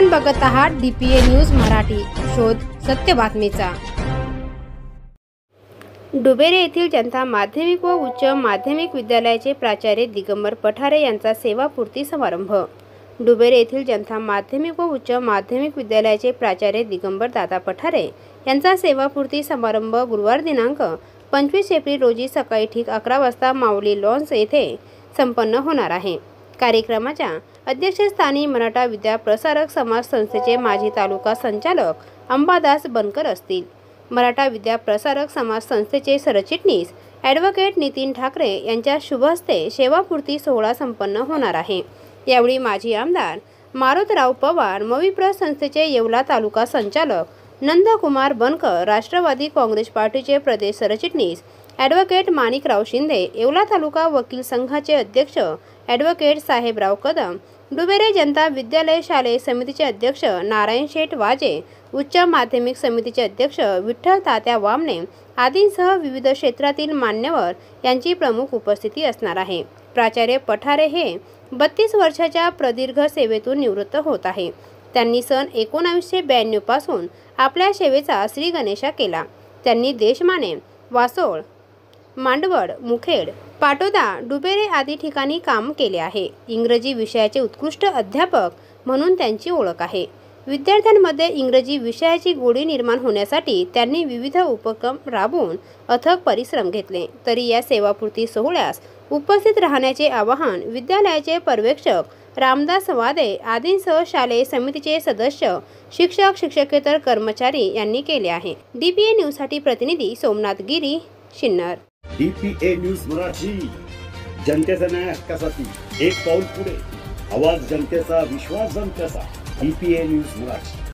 आपण बघत आहात DPA न्यूज मराठी, शोध सत्य बातमीचा। डुबेरे येथील जनता माध्यमिक व उच्च माध्यमिक विद्यालयाचे प्राचार्य दिगंबर पठारे यांचा सेवापूर्ती समारंभ। डुबेरे येथील जनता माध्यमिक व उच्च माध्यमिक विद्यालयाचे प्राचार्य दिगंबर दादा पठारे यांचा सेवापूर्ती समारंभ गुरुवार दिनांक 25 एप्रिल रोजी सकाळी ठीक 11 वाजता माऊली लॉन्स येथे संपन्न होणार आहे। कार्यक्रमाच्या अध्यक्षस्थानी मराठा विद्या प्रसारक समाज संस्थेचे माजी तालुका संचालक अंबादास बनकर असतील। मराठा विद्या प्रसारक समाज संस्थेचे सरचिटणीस ॲडव्होकेट नितीन ठाकरे यांच्या शुभ हस्ते सेवापूर्ती सोहळा संपन्न होणार आहे। यावेळी माजी आमदार मारुतराव पवार, मविप्र संस्थेचे येवला तालुका संचालक नंदकुमार बनकर, राष्ट्रवादी काँग्रेस पार्टीचे प्रदेश सरचिटणीस ॲडव्होकेट माणिकराव शिंदे, येवला तालुका वकील संघाचे अध्यक्ष ॲडव्होकेट साहेबराव कदम, डुबेरे जनता विद्यालय शालेय समितीचे अध्यक्ष नारायण शेठ वाजे, उच्च माध्यमिक समितीचे अध्यक्ष विठ्ठल तात्या वामने आदींसह विविध क्षेत्रातील मान्यवर यांची प्रमुख उपस्थिती असणार आहे। प्राचार्य पठारे हे 32 वर्षाच्या प्रदीर्घ सेवेतून निवृत्त होत आहे। त्यांनी सन 1992 पासून आपल्या सेवेचा श्री गणेशा केला। त्यांनी देशमाने, वासोळ, मांडवड, मुखेड, पाटोदा, डुबेरे आदी ठिकाणी काम केले आहे। इंग्रजी विषयाचे उत्कृष्ट अध्यापक म्हणून त्यांची ओळख आहे। विद्यार्थ्यांमध्ये इंग्रजी विषयाची गोडी निर्माण होण्यासाठी त्यांनी विविध उपक्रम राबवून अथक परिश्रम घेतले। तरी या सेवापूर्ती सोहळ्यास उपस्थित राहण्याचे आवाहन विद्यालयाचे पर्यवेक्षक रामदास वादे आदींसह शालेय समितीचे सदस्य, शिक्षक, शिक्षकेतर कर्मचारी यांनी केले आहे। DPA न्यूजसाठी प्रतिनिधी सोमनाथ गिरी, शिन्नर। DPA न्यूज मराठी, जनतेचा न्याय हक्कासाठी एक पाऊल पुढे, आवाज जनतेचा, विश्वास जनतेचा। DPA news Marathi.